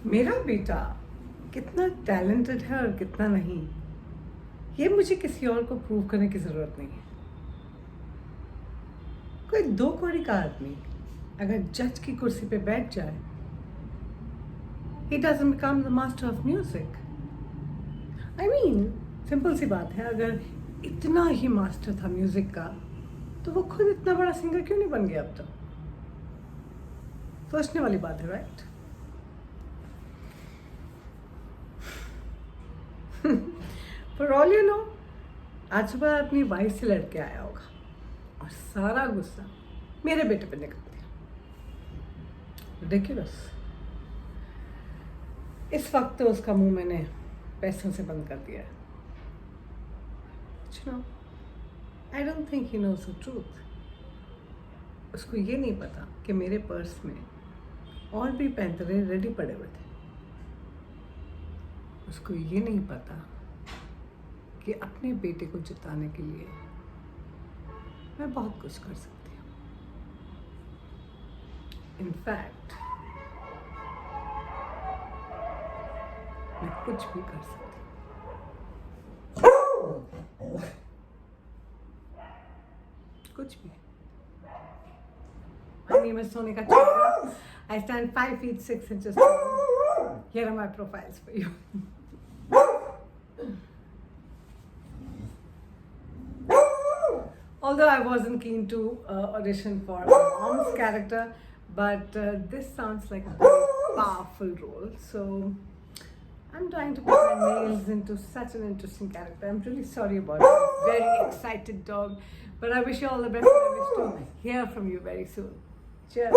मेरा बेटा कितना टैलेंटेड है और कितना नहीं, ये मुझे किसी और को प्रूव करने की ज़रूरत नहीं है। कोई 2 कौड़ी का आदमी अगर जज की कुर्सी पे बैठ जाए, he doesn't become the master of music. I mean, simple सी बात है, अगर इतना ही मास्टर था म्यूजिक का तो वो खुद इतना बड़ा सिंगर क्यों नहीं बन गया अब तक? सोचने वाली बात है, right? For all you know, आज सुबह अपनी वाइफ से लड़के आया होगा और सारा गुस्सा मेरे बेटे पे निकल दिया। रिडिकुलस। इस वक्त तो उसका मुंह मैंने पैसों से बंद कर दिया है। You know, I don't think he knows the truth. उसको ये नहीं पता कि मेरे पर्स में और भी पैंतरे रेडी पड़े हुए थे। उसको ये नहीं पता कि अपने बेटे को जिताने के लिए मैं बहुत कुछ कर सकती हूँ। इनफैक्ट मैं कुछ भी कर सकती हूँ। कुछ भी। My name is Sonika Chopra. I stand 5 feet 6 inches tall. Here are my profiles for you. Although I wasn't keen to audition for my mom's character, but this sounds like a very powerful role. So I'm trying to put my nails into such an interesting character. I'm really sorry about it. Very excited dog. But I wish you all the best and I wish to hear from you very soon. Cheers.